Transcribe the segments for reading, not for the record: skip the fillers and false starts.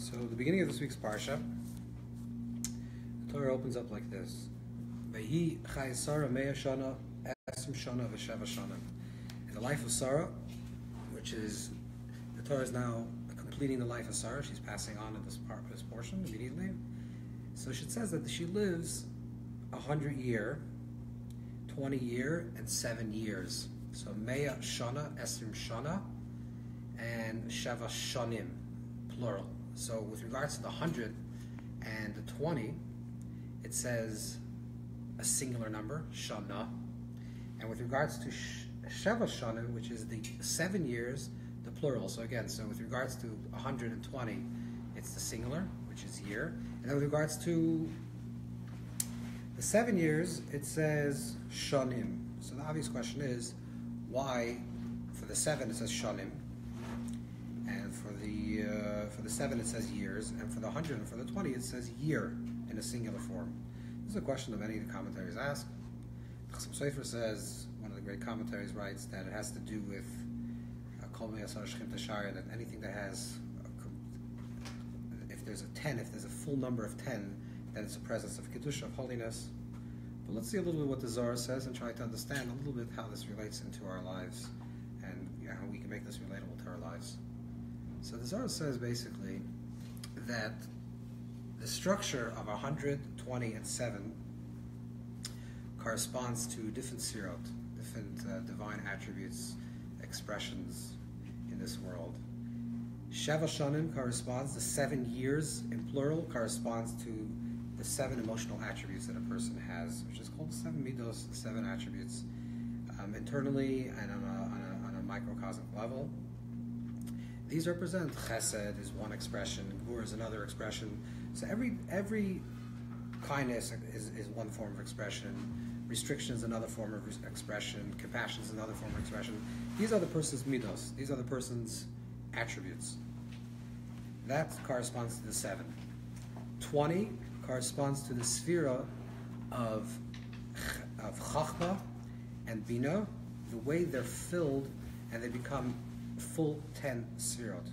So the beginning of this week's Parsha, the Torah opens up like this. Chayei Sara shana, esrim shana, v'sheva shana. In the life of Sarah, which is, the Torah is now completing the life of Sarah. She's passing on in this portion immediately. So it says that she lives 100 year, 20 year, and 7 years. So Mea Shana, Esrim Shana, and Sheva Shanim, plural. So with regards to the 100 and the 20, it says a singular number, Shana. And with regards to Sheva Shanim, which is the 7 years, the plural. So again, so with regards to 120, it's the singular, which is year. And then with regards to the 7 years, it says Shanim. So the obvious question is, why for the 7 it says Shanim, and for the 7 it says years, and for the 100 and for the 20 it says year in a singular form? This is a question that many of the commentaries ask. Chayei Sara says, one of the great commentaries writes that it has to do with that anything that has, if there's a 10, if there's a full number of 10, then it's a presence of Kedusha, of holiness. But let's see a little bit what the Zohar says and try to understand a little bit how this relates into our lives and how we can make this relatable to our lives. So the Zohar says basically that the structure of 100, 20, and 7 corresponds to different sirot, different divine attributes, expressions in this world. Sheva Shanim corresponds, the 7 years in plural corresponds to the 7 emotional attributes that a person has, which is called the 7 midos, the 7 attributes, internally and on a microcosmic level. These represent chesed is one expression, gvur is another expression. So every kindness is one form of expression. Restriction is another form of expression. Compassion is another form of expression. These are the person's midos. These are the person's attributes. That corresponds to the 7. 20 corresponds to the sphera of chachma and bina, the way they're filled and they become full 10 sphirot.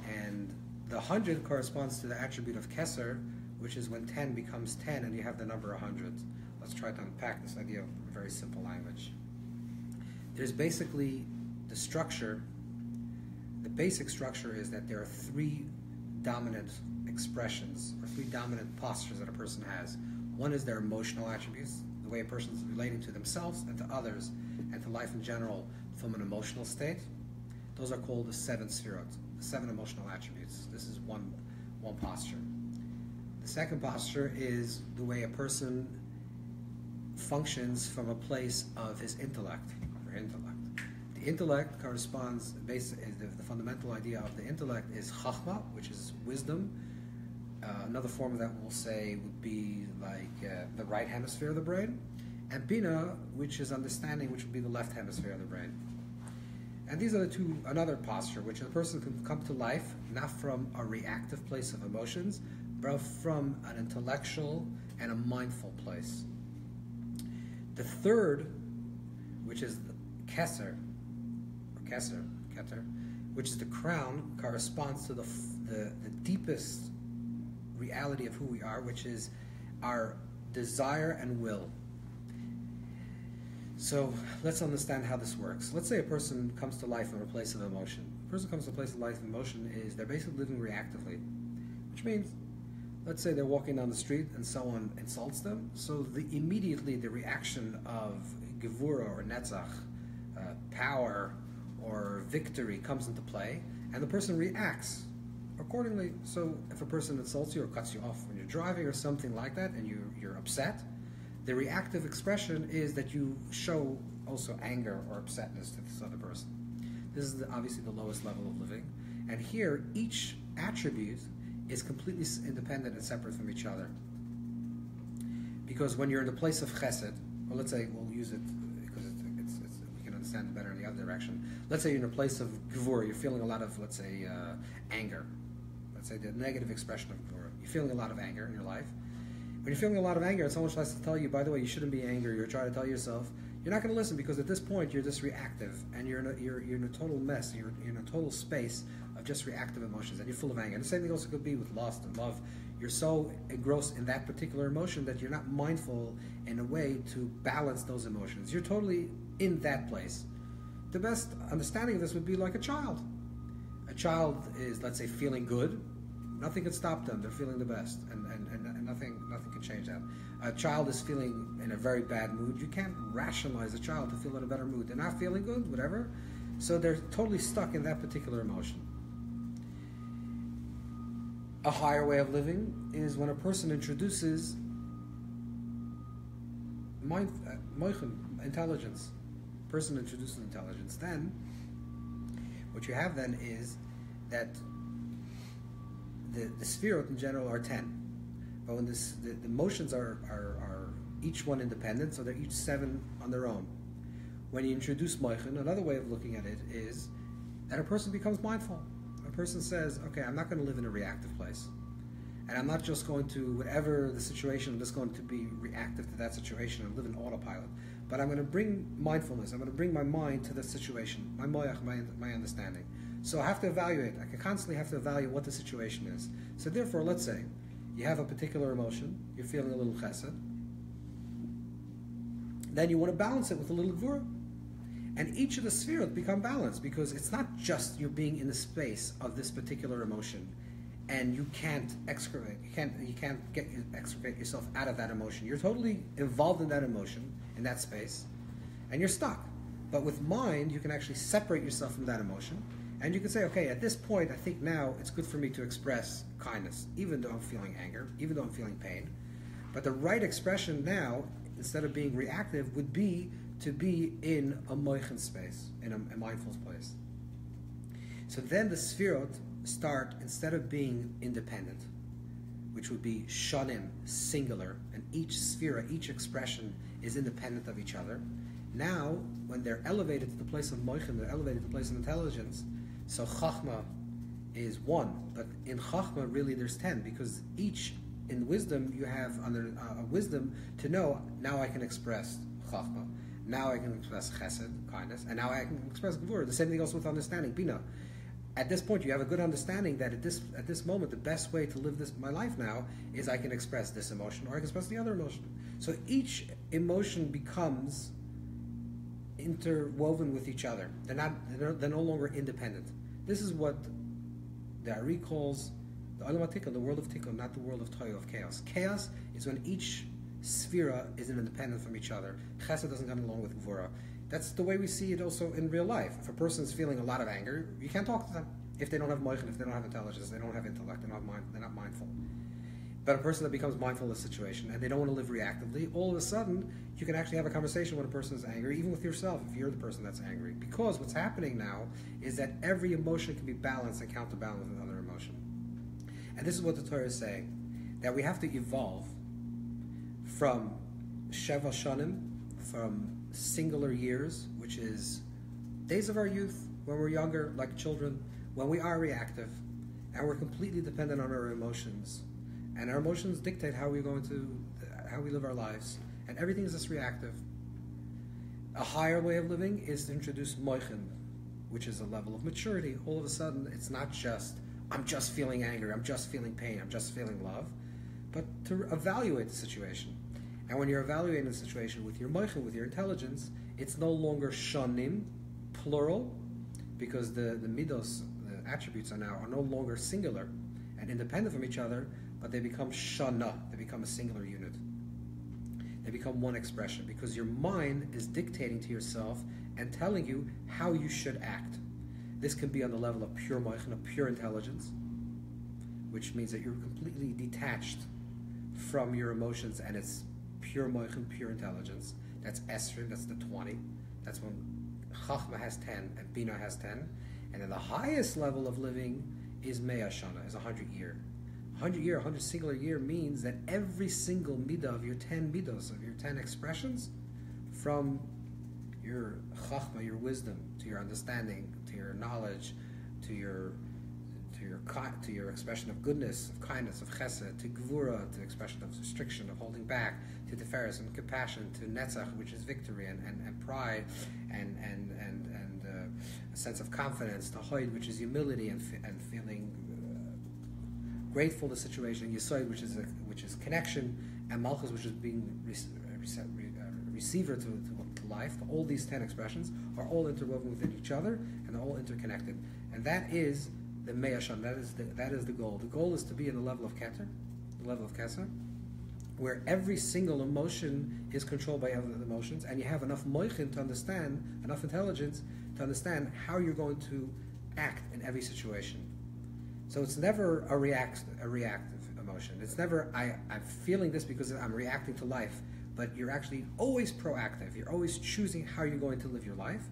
And the 100 corresponds to the attribute of keser, which is when 10 becomes 10 and you have the number 100. Let's try to unpack this idea in very simple language. There's basically the structure. The basic structure is that there are 3 dominant expressions or 3 dominant postures that a person has. One is their emotional attributes, the way a person is relating to themselves and to others and to life in general from an emotional state. Those are called the 7 sfirot, the 7 emotional attributes. This is one posture. The second posture is the way a person functions from a place of his intellect, or intellect. The intellect corresponds, the fundamental idea of the intellect is chachma, which is wisdom. Another form of that we'll say would be like the right hemisphere of the brain, and bina, which is understanding, which would be the left hemisphere of the brain. And these are the two, another posture, which a person can come to life not from a reactive place of emotions, but from an intellectual and a mindful place. The third, which is the keser, which is the crown, corresponds to the deepest reality of who we are, which is our desire and will. So let's understand how this works. Let's say a person comes to life from a place of emotion. A person comes to a place of life of emotion is they're basically living reactively, which means, let's say they're walking down the street and someone insults them. So immediately the reaction of gevura or netzach, power or victory comes into play, and the person reacts accordingly. So if a person insults you or cuts you off when you're driving or something like that, and you're upset, the reactive expression is that you show also anger or upsetness to this other person. This is obviously the lowest level of living. And here, each attribute is completely independent and separate from each other. Because when you're in the place of chesed, or let's say we'll use it because we can understand it better in the other direction. Let's say you're in a place of gevura, you're feeling a lot of, let's say, anger. Let's say the negative expression of gevura. You're feeling a lot of anger in your life. When you're feeling a lot of anger and someone tries to tell you, by the way, you shouldn't be angry, you're trying to tell yourself, you're not going to listen, because at this point you're just reactive and you're in a total mess. You're in a total space of just reactive emotions, and you're full of anger. And the same thing also could be with lust and love. You're so engrossed in that particular emotion that you're not mindful in a way to balance those emotions. You're totally in that place. The best understanding of this would be like a child. A child is, let's say, feeling good. Nothing can stop them. They're feeling the best, and nothing can change that. A child is feeling in a very bad mood. You can't rationalize a child to feel in a better mood. They're not feeling good, whatever. So they're totally stuck in that particular emotion. A higher way of living is when a person introduces intelligence. Person introduces intelligence. Then, what you have then is that the sefirot in general are 10. But when the emotions are each one independent, so they're each 7 on their own. When you introduce moichin, another way of looking at it is that a person becomes mindful. A person says, okay, I'm not going to live in a reactive place. And I'm not just going to, whatever the situation, I'm just going to be reactive to that situation and live in autopilot. But I'm going to bring mindfulness. I'm going to bring my mind to the situation, my moyach, my understanding. So I have to evaluate. I can constantly have to evaluate what the situation is. So therefore, let's say you have a particular emotion, you're feeling a little chesed. Then you want to balance it with a little gvura. And each of the sefirot become balanced because it's not just you're being in the space of this particular emotion and you can't excavate, you can't excavate yourself out of that emotion. You're totally involved in that emotion, in that space, and you're stuck. But with mind, you can actually separate yourself from that emotion, and you can say, okay, at this point, I think now it's good for me to express kindness, even though I'm feeling anger, even though I'm feeling pain. But the right expression now, instead of being reactive, would be to be in a moichin space, in a mindful place. So then the sefirot start, instead of being independent, which would be shanim, singular, and each sefira, each expression is independent of each other. Now, when they're elevated to the place of moichin, they're elevated to the place of intelligence, so chachma is 1, but in chachma really there's 10, because each, in wisdom, you have under wisdom to know, now I can express chachma, now I can express chesed, kindness, and now I can express gevura. The same thing also with understanding, bina. At this point, you have a good understanding that at this moment, the best way to live my life now is I can express this emotion or I can express the other emotion. So each emotion becomes interwoven with each other. They're no longer independent. This is what the Ari calls the Olam HaTikkun, the world of Tikkun, not the world of Toyo, of chaos. Chaos is when each sefira is independent from each other. Chesed doesn't come along with Gvura. That's the way we see it also in real life. If a person is feeling a lot of anger, you can't talk to them. If they don't have moichin, if they don't have intelligence, they don't have intellect, they're not mindful. But a person that becomes mindful of the situation and they don't want to live reactively, all of a sudden, you can actually have a conversation when a person is angry, even with yourself, if you're the person that's angry. Because what's happening now is that every emotion can be balanced and counterbalanced with another emotion. And this is what the Torah is saying, that we have to evolve from Sheva Shanim, from singular years, which is days of our youth, when we're younger, like children, when we are reactive, and we're completely dependent on our emotions, and our emotions dictate how we live our lives, and everything is just reactive. A higher way of living is to introduce moichin, which is a level of maturity. All of a sudden, it's not just, I'm just feeling anger, I'm just feeling pain, I'm just feeling love, but to evaluate the situation. And when you're evaluating the situation with your moichin, with your intelligence, it's no longer shanim, plural, because the midos, the attributes are no longer singular and independent from each other, but they become shana, they become a singular unit. They become one expression, because your mind is dictating to yourself and telling you how you should act. This can be on the level of pure moichin, of pure intelligence, which means that you're completely detached from your emotions, and it's pure moichin, pure intelligence. That's Esrin, that's the 20. That's when Chachma has 10 and Bina has 10. And then the highest level of living is Mea Shana, is 100 year. 100 singular year means that every single midah of your 10 midos, of your 10 expressions, from your Chachma, your wisdom, to your understanding, to your knowledge, to your expression of goodness, of kindness, of chesed, to gvura, to expression of restriction, of holding back, to tiferes and compassion, to netzach, which is victory and pride, and a sense of confidence, Tahoid, which is humility and feeling grateful to the situation, Yisoid, which is connection, and Malchus, which is being receiver to life. All these 10 expressions are all interwoven within each other, and they're all interconnected. And that is the Me'asham. That is the goal. The goal is to be in the level of Keter, the level of Keser, where every single emotion is controlled by other emotions, and you have enough moichin to understand, enough intelligence to understand how you're going to act in every situation. So it's never a reactive emotion. It's never, I'm feeling this because I'm reacting to life, but you're actually always proactive. You're always choosing how you're going to live your life,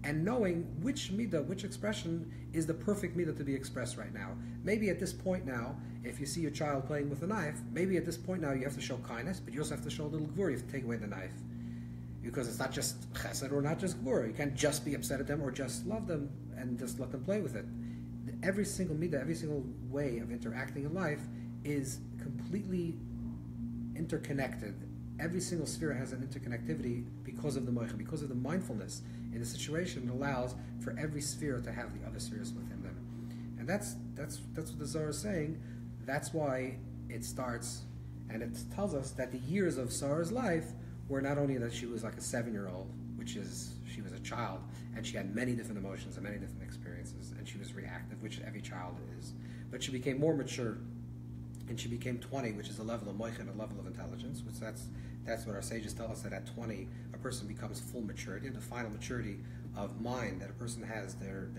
and knowing which midah, which expression is the perfect midah to be expressed right now. Maybe at this point now, if you see your child playing with a knife, maybe at this point now you have to show kindness, but you also have to show a little gvura. You have to take away the knife. Because it's not just chesed or not just gvura. You can't just be upset at them or just love them and just let them play with it. Every single midah, every single way of interacting in life is completely interconnected. Every single sphere has an interconnectivity because of the moicha, because of the mindfulness in the situation. It allows for every sphere to have the other spheres within them, and that's what the Zohar is saying. That's why it starts, and it tells us that the years of Sarah's life were not only that she was like a 7-year-old, which is she was a child, and she had many different emotions and many different experiences, and she was reactive, which every child is, but she became more mature. And she became 20, which is a level of moichin, a level of intelligence, which that's what our sages tell us, that at 20, a person becomes full maturity, and the final maturity of mind that a person has, their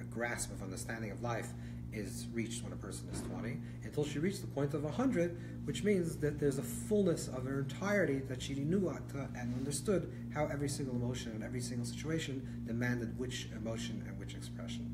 grasp of understanding of life is reached when a person is 20, until she reached the point of 100, which means that there's a fullness of her entirety that she knew and understood how every single emotion and every single situation demanded which emotion and which expression.